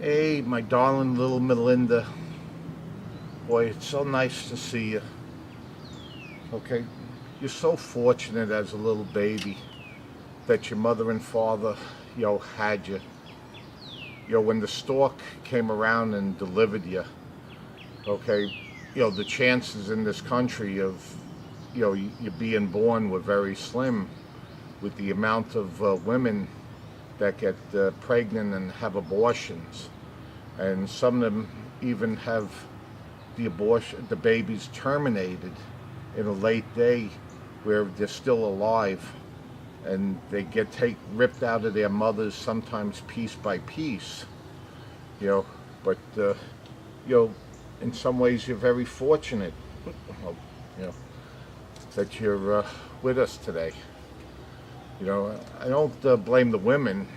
Hey, my darling little Melinda. Boy, it's so nice to see you. Okay, you're so fortunate as a little baby that your mother and father, had you. When the stork came around and delivered you, okay, the chances in this country of, you being born were very slim with the amount of women that get pregnant and have abortions. And some of them even have the babies terminated in a late day where they're still alive and they get ripped out of their mothers sometimes piece by piece, you know. But you know, in some ways you're very fortunate, well, you know, that you're with us today. I don't blame the women,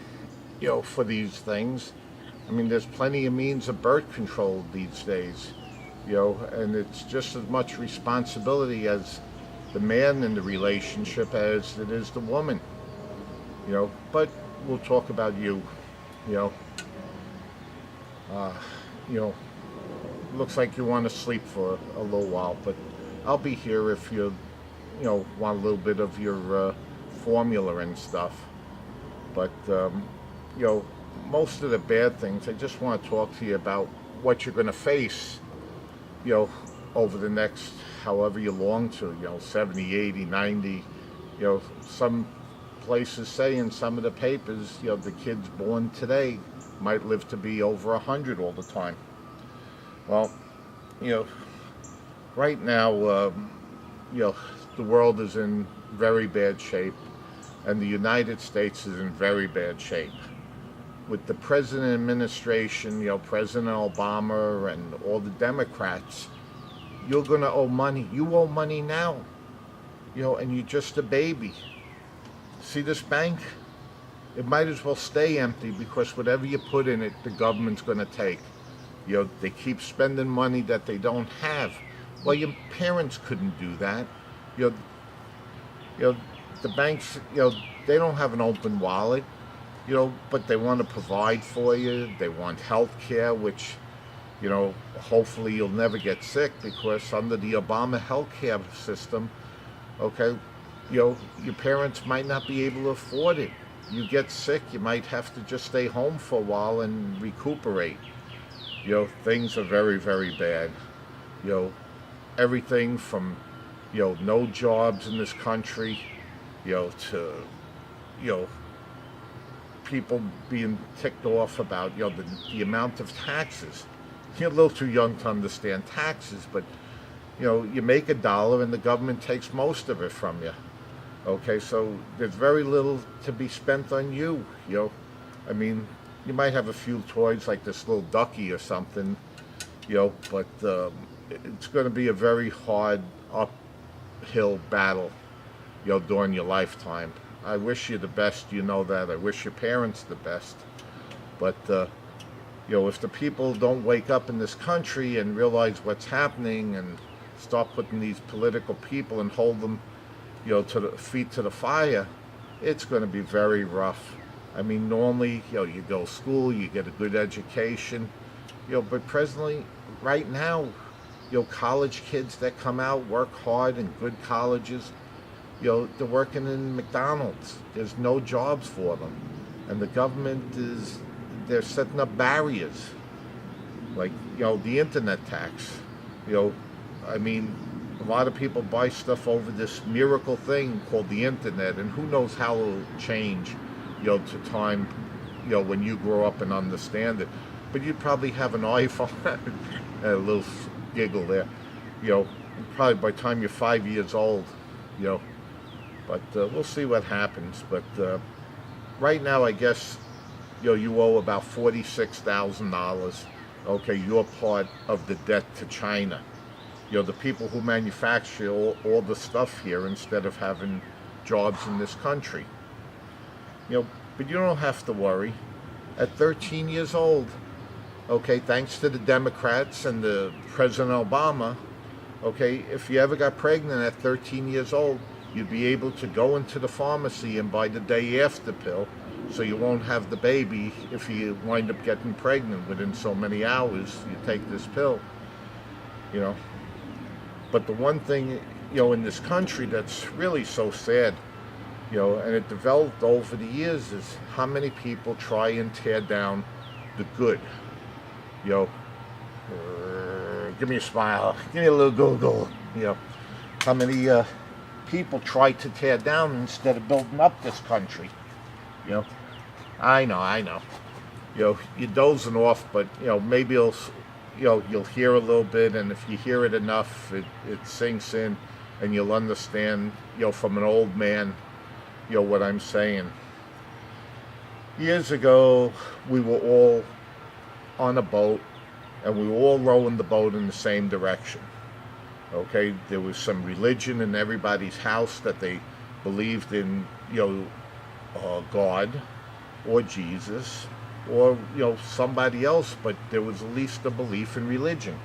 for these things. I mean, there's plenty of means of birth control these days, and it's just as much responsibility as the man in the relationship as it is the woman, But we'll talk about you, you know. Uh, you know, looks like you want to sleep for a little while, but I'll be here if you want a little bit of your formula and stuff. But you know, most of the bad things, I just want to talk to you about what you're going to face, you know, over the next however you long to, 70, 80, 90, some places say in some of the papers, the kids born today might live to be over 100 all the time. Well, you know, right now, you know, the world is in very bad shape, and the United States is in very bad shape. With the president administration, President Obama and all the Democrats, you're going to owe money. You owe money now, and you're just a baby. See this bank? It might as well stay empty because whatever you put in it, the government's going to take. They keep spending money that they don't have. Well, your parents couldn't do that. You know, the banks, they don't have an open wallet, but they want to provide for you. They want health care, which, hopefully you'll never get sick because under the Obama health care system, okay, your parents might not be able to afford it. You get sick, you might have to just stay home for a while and recuperate. Things are very, very bad. You know, everything from, no jobs in this country, to, you know, people being ticked off about, the amount of taxes. You're a little too young to understand taxes, but, you make $1 and the government takes most of it from you. Okay, so there's very little to be spent on you. I mean, you might have a few toys like this little ducky or something, but it's going to be a very hard uphill battle, during your lifetime. I wish you the best, that. I wish your parents the best. But, if the people don't wake up in this country and realize what's happening and start putting these political people and hold them, to the feet to the fire, it's going to be very rough. I mean, normally, you go to school, you get a good education, but presently, right now, college kids that come out work hard in good colleges, they're working in McDonald's. There's no jobs for them. And the government they're setting up barriers, like, the internet tax. I mean, a lot of people buy stuff over this miracle thing called the internet, and who knows how it'll change, to time, when you grow up and understand it. But you'd probably have an iPhone, a little giggle there, probably by the time you're 5 years old, But we'll see what happens. But right now, I guess, you owe about $46,000. Okay, you're part of the debt to China. The people who manufacture all the stuff here instead of having jobs in this country. But you don't have to worry. At 13 years old, okay, thanks to the Democrats and the President Obama, okay, if you ever got pregnant at 13 years old, you'd be able to go into the pharmacy and buy the day after pill, so you won't have the baby if you wind up getting pregnant within so many hours. You take this pill, you know. But the one thing, in this country that's really so sad, and it developed over the years, is how many people try and tear down the good. You know, give me a smile, give me a little Google. How many people try to tear down instead of building up this country. I know. You're dozing off, but maybe you'll hear a little bit, and if you hear it enough, it sinks in, and you'll understand, from an old man, what I'm saying. Years ago, we were all on a boat, and we were all rowing the boat in the same direction. Okay, there was some religion in everybody's house that they believed in, God or Jesus or somebody else, but there was at least a belief in religion.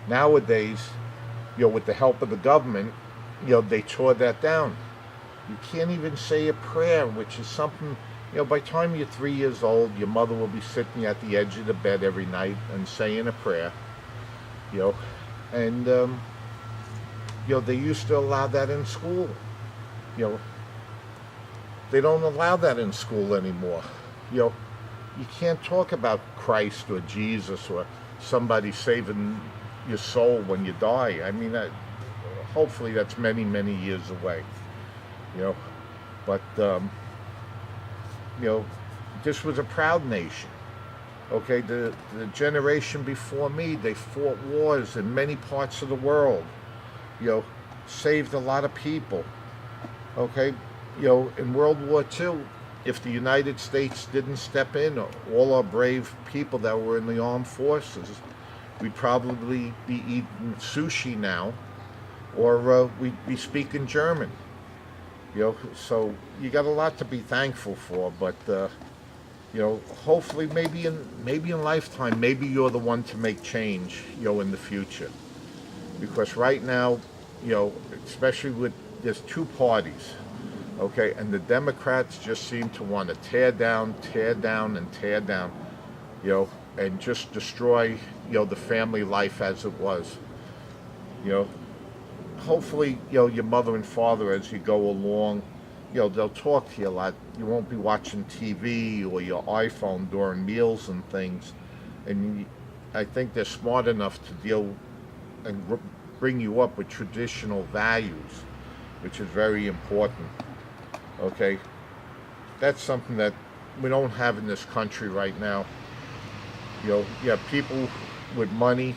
Nowadays, with the help of the government, they tore that down. You can't even say a prayer, which is something, by the time you're 3 years old, your mother will be sitting at the edge of the bed every night and saying a prayer, and they used to allow that in school. They don't allow that in school anymore. You can't talk about Christ or Jesus or somebody saving your soul when you die. I mean, hopefully that's many, many years away. But this was a proud nation. Okay, the generation before me, they fought wars in many parts of the world. Saved a lot of people. Okay, in World War II, if the United States didn't step in, all our brave people that were in the armed forces, we'd probably be eating sushi now, or we'd be speaking German. So you got a lot to be thankful for, but hopefully maybe in lifetime, maybe you're the one to make change, in the future. Because right now, especially there's two parties, okay, and the Democrats just seem to want to tear down, and tear down, and just destroy, the family life as it was. Hopefully, your mother and father, as you go along, they'll talk to you a lot. You won't be watching TV or your iPhone during meals and things. And I think they're smart enough to deal and bring you up with traditional values, which is very important. Okay? That's something that we don't have in this country right now. You have people with money,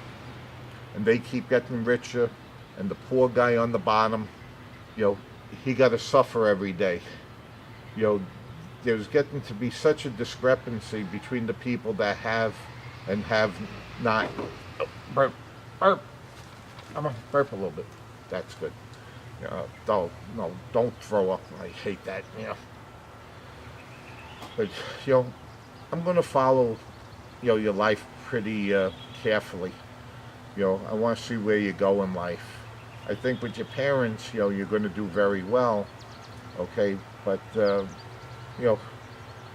and they keep getting richer, and the poor guy on the bottom, he got to suffer every day. There's getting to be such a discrepancy between the people that have and have not. Burp. I'm gonna burp a little bit. That's good. Don't throw up. I hate that. But I'm gonna follow your life pretty carefully. I want to see where you go in life. I think with your parents, you're going to do very well, okay? But,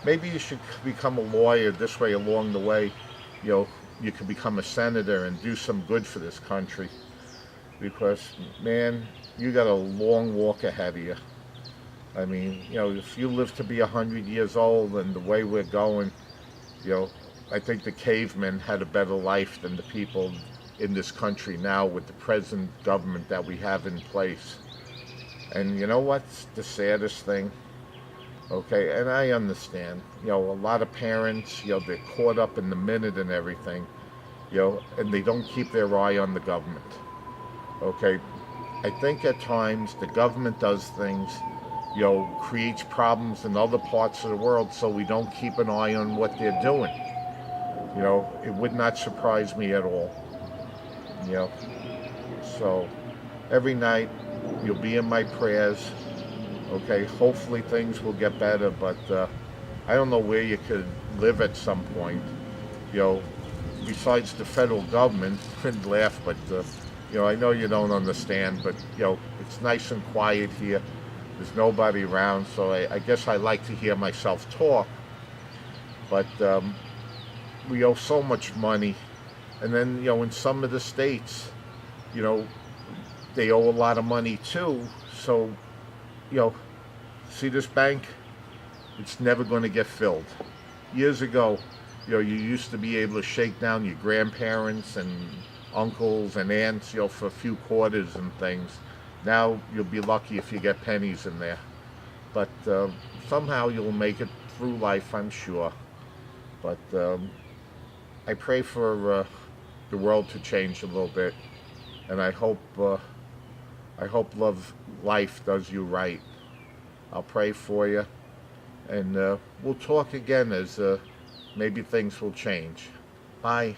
maybe you should become a lawyer. This way along the way, you could become a senator and do some good for this country. Because, man, you got a long walk ahead of you. I mean, if you live to be 100 years old and the way we're going, I think the cavemen had a better life than the people in this country now with the present government that we have in place. And you know what's the saddest thing? Okay, and I understand, a lot of parents, they're caught up in the minute and everything, and they don't keep their eye on the government. Okay, I think at times the government does things, creates problems in other parts of the world, so we don't keep an eye on what they're doing. It would not surprise me at all. So every night you'll be in my prayers. Okay, hopefully things will get better, but I don't know where you could live at some point, besides the federal government. And laugh, but I know you don't understand, but it's nice and quiet here. There's nobody around, so I guess I like to hear myself talk. But we owe so much money. And then, in some of the states, you know, they owe a lot of money too. So, you know, see this bank? It's never going to get filled. Years ago, you used to be able to shake down your grandparents and uncles and aunts, for a few quarters and things. Now you'll be lucky if you get pennies in there. But somehow you'll make it through life, I'm sure. But I pray for the world to change a little bit, and I hope love life does you right. I'll pray for you, and we'll talk again as maybe things will change. Bye.